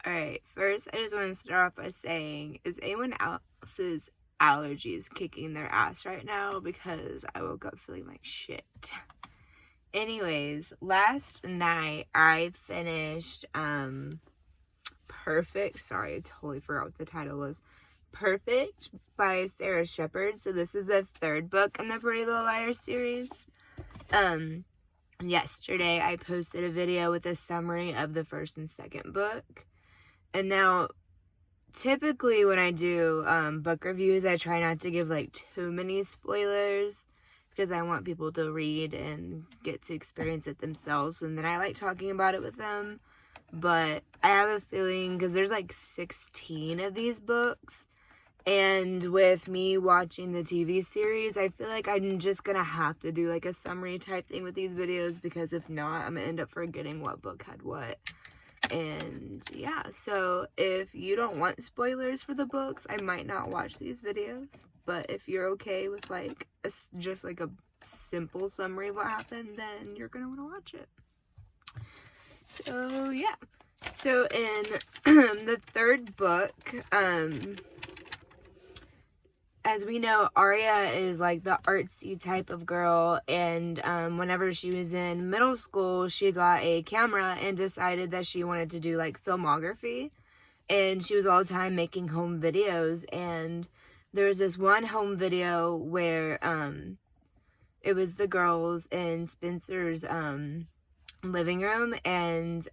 Alright, first I just want to start off by saying, is anyone else's allergies kicking their ass right now? Because I woke up feeling like shit. Anyways, last night I finished Perfect. Sorry, I totally forgot what the title was. Perfect by Sarah Shepard. So this is the third book in the Pretty Little Liars series. Yesterday I posted a video with a summary of the first and second book. And now, typically when I do book reviews, I try not to give like too many spoilers because I want people to read and get to experience it themselves, and then I like talking about it with them. But I have a feeling, because there's like 16 of these books, and with me watching the TV series, I feel like I'm just gonna have to do like a summary type thing with these videos, because if not, I'm gonna end up forgetting what book had what. And yeah, so if you don't want spoilers for the books, I might not watch these videos. But if you're okay with like just like a simple summary of what happened, then you're gonna want to watch it. So yeah, so in the third book, as we know, Aria is like the artsy type of girl, and whenever she was in middle school, she got a camera and decided that she wanted to do like filmography, and she was all the time making home videos. And there was this one home video where it was the girls in Spencer's living room, and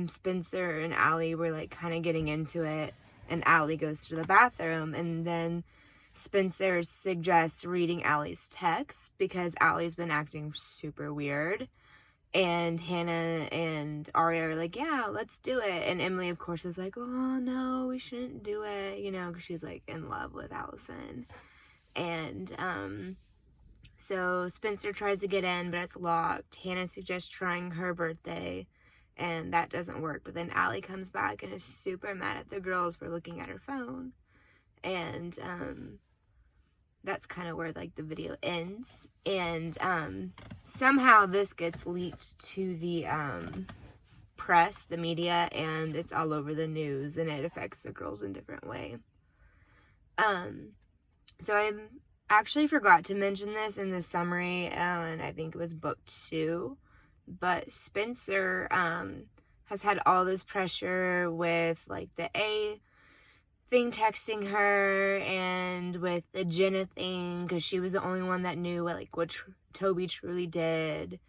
Spencer and Allie were like kind of getting into it, and Allie goes to the bathroom, and then Spencer suggests reading Allie's text because Allie's been acting super weird. And Hannah and Aria are like, yeah, let's do it. And Emily, of course, is like, oh no, we shouldn't do it, you know, because she's like in love with Allison. And so Spencer tries to get in, but it's locked. Hannah suggests trying her birthday, and that doesn't work. But then Allie comes back and is super mad at the girls for looking at her phone. And that's kind of where like the video ends. And somehow this gets leaked to the press, the media, and it's all over the news, and it affects the girls in a different way. So I actually forgot to mention this in the summary, and I think it was book 2, but Spencer has had all this pressure with like the A thing texting her, and with the Jenna thing, because she was the only one that knew what Toby truly did.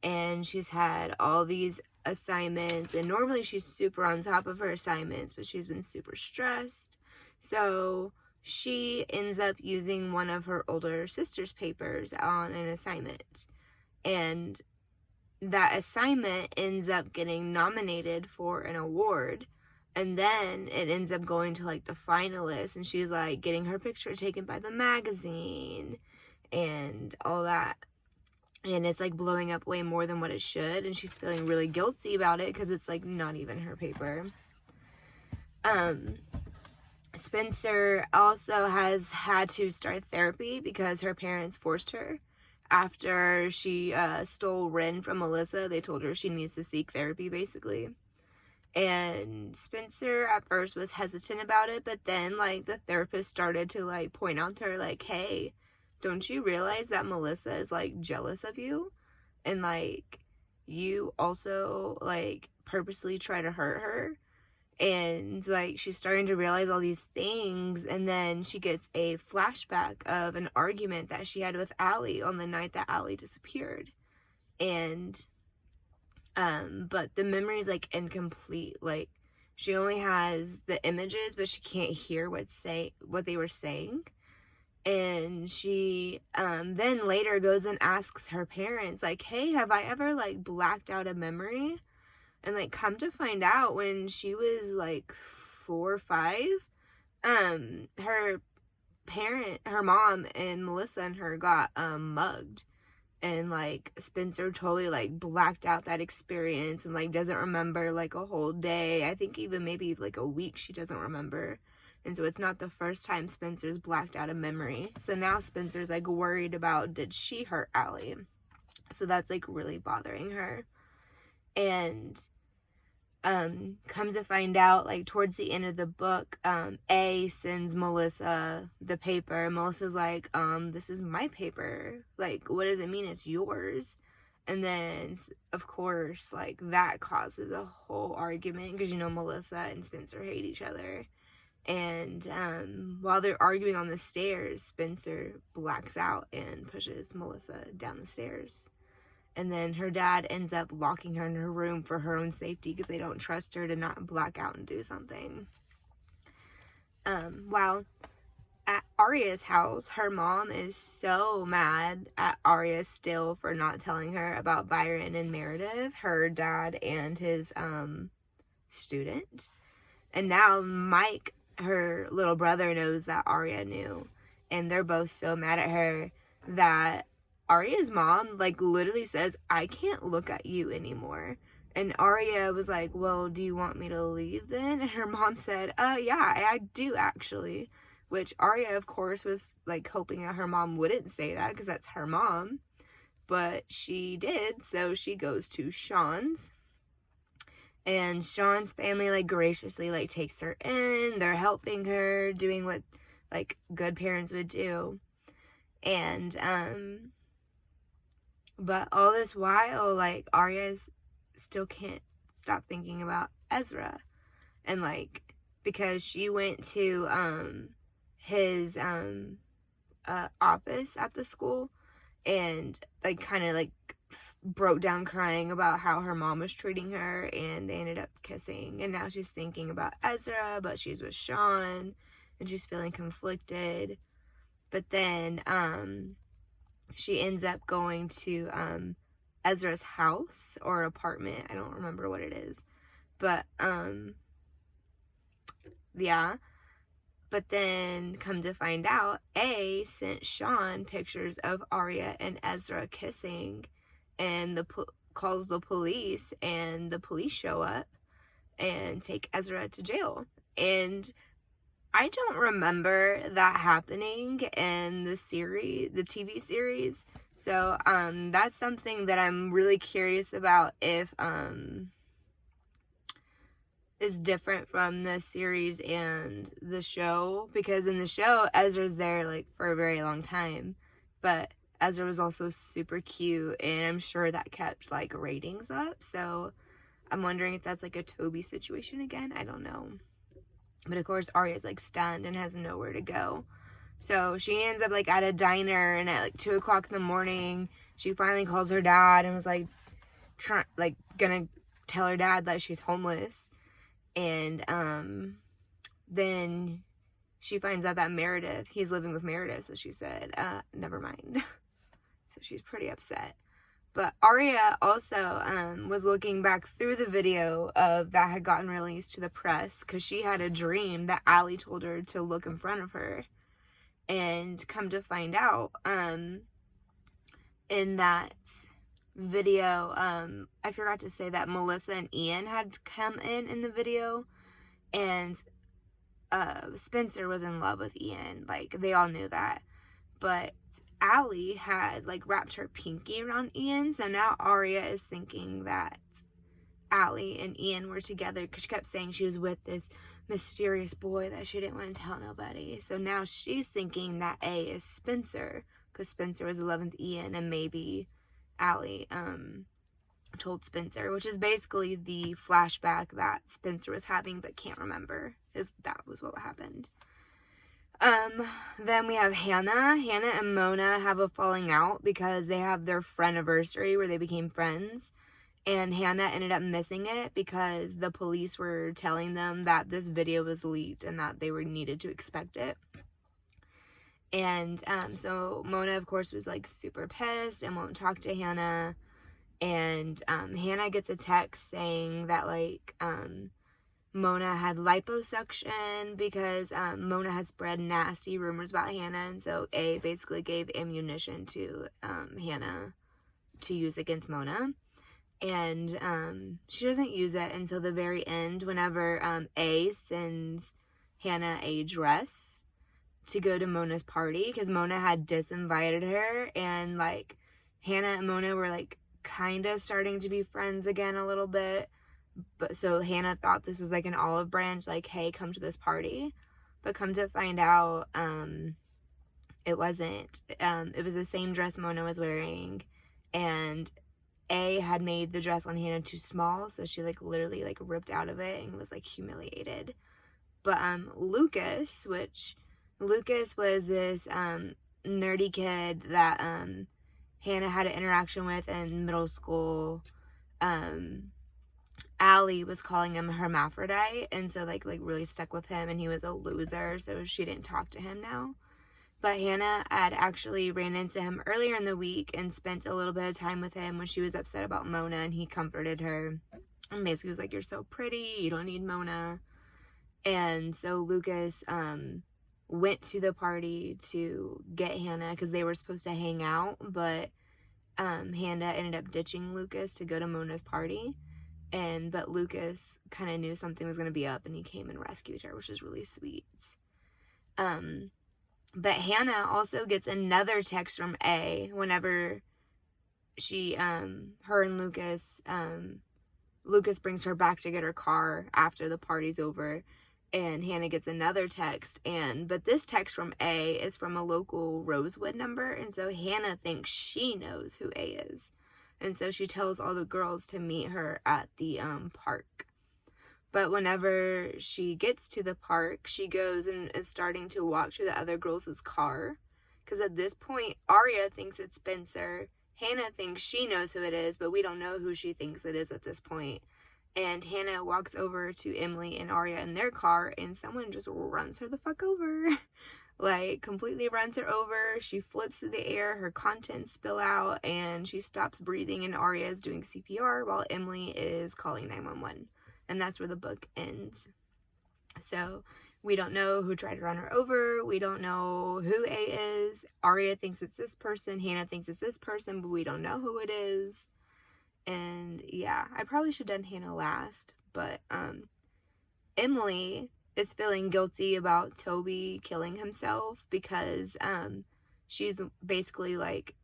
And she's had all these assignments, and normally she's super on top of her assignments, but she's been super stressed. So she ends up using one of her older sister's papers on an assignment, and that assignment ends up getting nominated for an award. And then it ends up going to like the finalists, and she's like getting her picture taken by the magazine and all that. And it's like blowing up way more than what it should, and she's feeling really guilty about it because it's like not even her paper. Spencer also has had to start therapy because her parents forced her. After she stole Ren from Melissa, they told her she needs to seek therapy, basically. And Spencer at first was hesitant about it, but then like the therapist started to like point out to her like, hey, don't you realize that Melissa is like jealous of you, and like you also like purposely try to hurt her? And like she's starting to realize all these things, and then she gets a flashback of an argument that she had with Allie on the night that Allie disappeared. And but the memory is like incomplete. Like she only has the images, but she can't hear what they were saying. And she then later goes and asks her parents like, hey, have I ever like blacked out a memory? And like come to find out, when she was like 4 or 5, her mom and Melissa and her got mugged. And like Spencer totally like blacked out that experience, and like doesn't remember like a whole day. I think even maybe like a week she doesn't remember. And so it's not the first time Spencer's blacked out a memory. So now Spencer's like worried about, did she hurt Allie? So that's like really bothering her. And Come to find out, like, towards the end of the book, A sends Melissa the paper. Melissa's like, this is my paper. Like, what does it mean it's yours? And then, of course, like, that causes a whole argument because, Melissa and Spencer hate each other. And while they're arguing on the stairs, Spencer blacks out and pushes Melissa down the stairs. And then her dad ends up locking her in her room for her own safety because they don't trust her to not black out and do something. While at Arya's house, her mom is so mad at Arya still for not telling her about Byron and Meredith, her dad and his student. And now Mike, her little brother, knows that Arya knew. And they're both so mad at her that Arya's mom, like, literally says, I can't look at you anymore. And Arya was like, well, do you want me to leave then? And her mom said, yeah, I do actually. Which Arya, of course, was, like, hoping that her mom wouldn't say that because that's her mom. But she did, so she goes to Sean's. And Sean's family, like, graciously, like, takes her in. They're helping her, doing what, like, good parents would do. And, but all this while, like, Arya still can't stop thinking about Ezra. And, like, because she went to, his, office at the school and, like, kind of, like, broke down crying about how her mom was treating her, and they ended up kissing. And now she's thinking about Ezra, but she's with Sean, and she's feeling conflicted. But then, she ends up going to Ezra's house or apartment. I don't remember what it is. But, yeah. But then, come to find out, A sent Sean pictures of Arya and Ezra kissing, and calls the police, and the police show up and take Ezra to jail. And I don't remember that happening in the series, the TV series. So, that's something that I'm really curious about if, is different from the series and the show. Because in the show, Ezra's there, like, for a very long time. But Ezra was also super cute, and I'm sure that kept, like, ratings up. So, I'm wondering if that's, like, a Toby situation again. I don't know. But of course, Arya's, like, stunned and has nowhere to go. So she ends up, like, at a diner, and at, like, 2 o'clock in the morning, she finally calls her dad and was, like, gonna tell her dad that she's homeless. And, then she finds out that he's living with Meredith, so she said, never mind. So she's pretty upset. But Arya also was looking back through the video that had gotten released to the press, because she had a dream that Allie told her to look in front of her. And come to find out, in that video, I forgot to say that Melissa and Ian had come in the video, and Spencer was in love with Ian. Like, they all knew that. But Allie had, like, wrapped her pinky around Ian, so now Arya is thinking that Allie and Ian were together, because she kept saying she was with this mysterious boy that she didn't want to tell nobody. So now she's thinking that A is Spencer, because Spencer was 11th Ian, and maybe Allie told Spencer, which is basically the flashback that Spencer was having but can't remember. That was what happened. Then we have Hannah. Hannah and Mona have a falling out because they have their friendiversary where they became friends. And Hannah ended up missing it because the police were telling them that this video was leaked and that they were needed to expect it. And so Mona, of course, was, like, super pissed and won't talk to Hannah. And Hannah gets a text saying that, like, Mona had liposuction because Mona has spread nasty rumors about Hannah. And so A basically gave ammunition to Hannah to use against Mona. And she doesn't use it until the very end, whenever A sends Hannah a dress to go to Mona's party, because Mona had disinvited her, and, like, Hannah and Mona were, like, kind of starting to be friends again a little bit, but so Hannah thought this was like an olive branch, like, hey, come to this party. But come to find out, it wasn't. It was the same dress Mona was wearing, and A had made the dress on Hannah too small, so she like literally like ripped out of it and was like humiliated. But Lucas was this nerdy kid that Hannah had an interaction with in middle school. Allie was calling him hermaphrodite, and so like really stuck with him, and he was a loser, so she didn't talk to him now. But Hannah had actually ran into him earlier in the week and spent a little bit of time with him when she was upset about Mona, and he comforted her and basically was like, you're so pretty, you don't need Mona. And so Lucas went to the party to get Hannah because they were supposed to hang out, but Hannah ended up ditching Lucas to go to Mona's party. But Lucas kind of knew something was going to be up, and he came and rescued her, which is really sweet. But Hannah also gets another text from A whenever she, her and Lucas, Lucas brings her back to get her car after the party's over, and Hannah gets another text, but this text from A is from a local Rosewood number, and so Hannah thinks she knows who A is. And so she tells all the girls to meet her at the park. But whenever she gets to the park, she goes and is starting to walk to the other girls' car. Because at this point, Aria thinks it's Spencer. Hannah thinks she knows who it is, but we don't know who she thinks it is at this point. And Hannah walks over to Emily and Aria in their car, and someone just runs her the fuck over. Like, completely runs her over. She flips through the air, her contents spill out, and she stops breathing, and Aria is doing CPR while Emily is calling 911. And that's where the book ends. So we don't know who tried to run her over. We don't know who A is. Aria thinks it's this person. Hannah thinks it's this person, but we don't know who it is. And yeah, I probably should have done Hannah last, but Emily is feeling guilty about Toby killing himself because she's basically like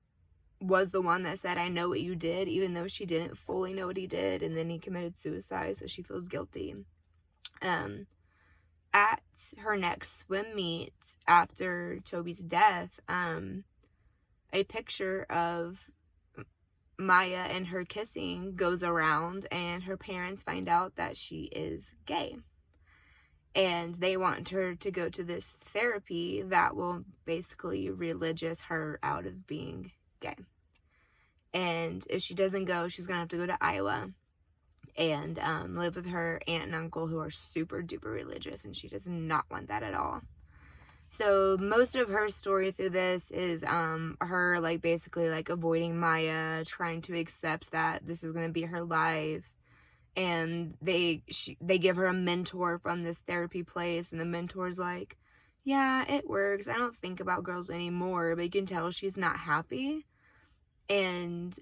was the one that said, I know what you did, even though she didn't fully know what he did, and then he committed suicide, so she feels guilty. At her next swim meet after Toby's death, a picture of Maya and her kissing goes around, and her parents find out that she is gay. And they want her to go to this therapy that will basically religious her out of being gay. And if she doesn't go, she's going to have to go to Iowa and live with her aunt and uncle who are super duper religious, and she does not want that at all. So most of her story through this is her like basically like avoiding Maya, trying to accept that this is going to be her life. And they give her a mentor from this therapy place, and the mentor's like, yeah, it works, I don't think about girls anymore, but you can tell she's not happy. And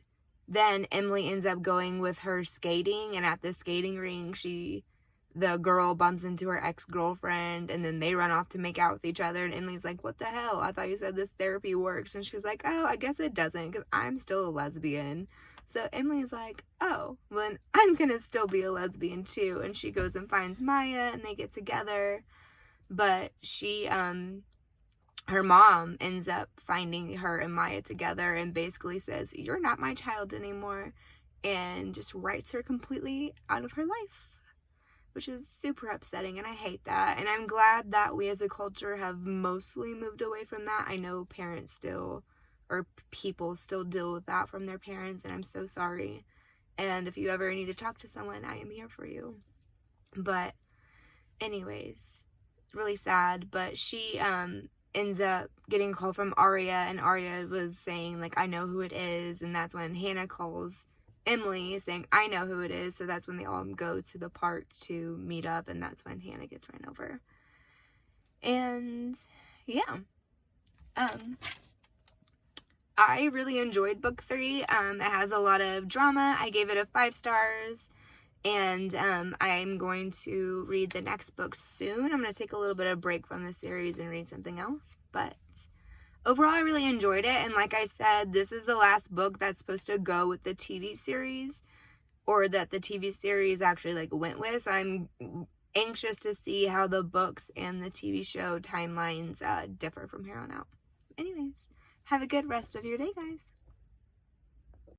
then Emily ends up going with her skating, and at the skating rink the girl bumps into her ex-girlfriend, and then they run off to make out with each other, and Emily's like, what the hell, I thought you said this therapy works. And she's like, oh, I guess it doesn't, because I'm still a lesbian. So Emily's like, oh, well, then I'm gonna still be a lesbian too. And she goes and finds Maya, and they get together. But her mom ends up finding her and Maya together and basically says, you're not my child anymore, and just writes her completely out of her life, which is super upsetting, and I hate that. And I'm glad that we as a culture have mostly moved away from that. I know parents still, or people still deal with that from their parents, and I'm so sorry. And if you ever need to talk to someone, I am here for you. But anyways, it's really sad. But she ends up getting a call from Aria, and Aria was saying, like, I know who it is. And that's when Hannah calls Emily saying, I know who it is. So that's when they all go to the park to meet up, and that's when Hannah gets run over. And yeah, I really enjoyed book 3. It has a lot of drama. I gave it a 5 stars, and I'm going to read the next book soon. I'm going to take a little bit of break from the series and read something else, but overall I really enjoyed it. And like I said, this is the last book that's supposed to go with the TV series. or that the TV series actually like went with. So I'm anxious to see how the books and the TV show timelines differ from here on out. Anyways, have a good rest of your day, guys.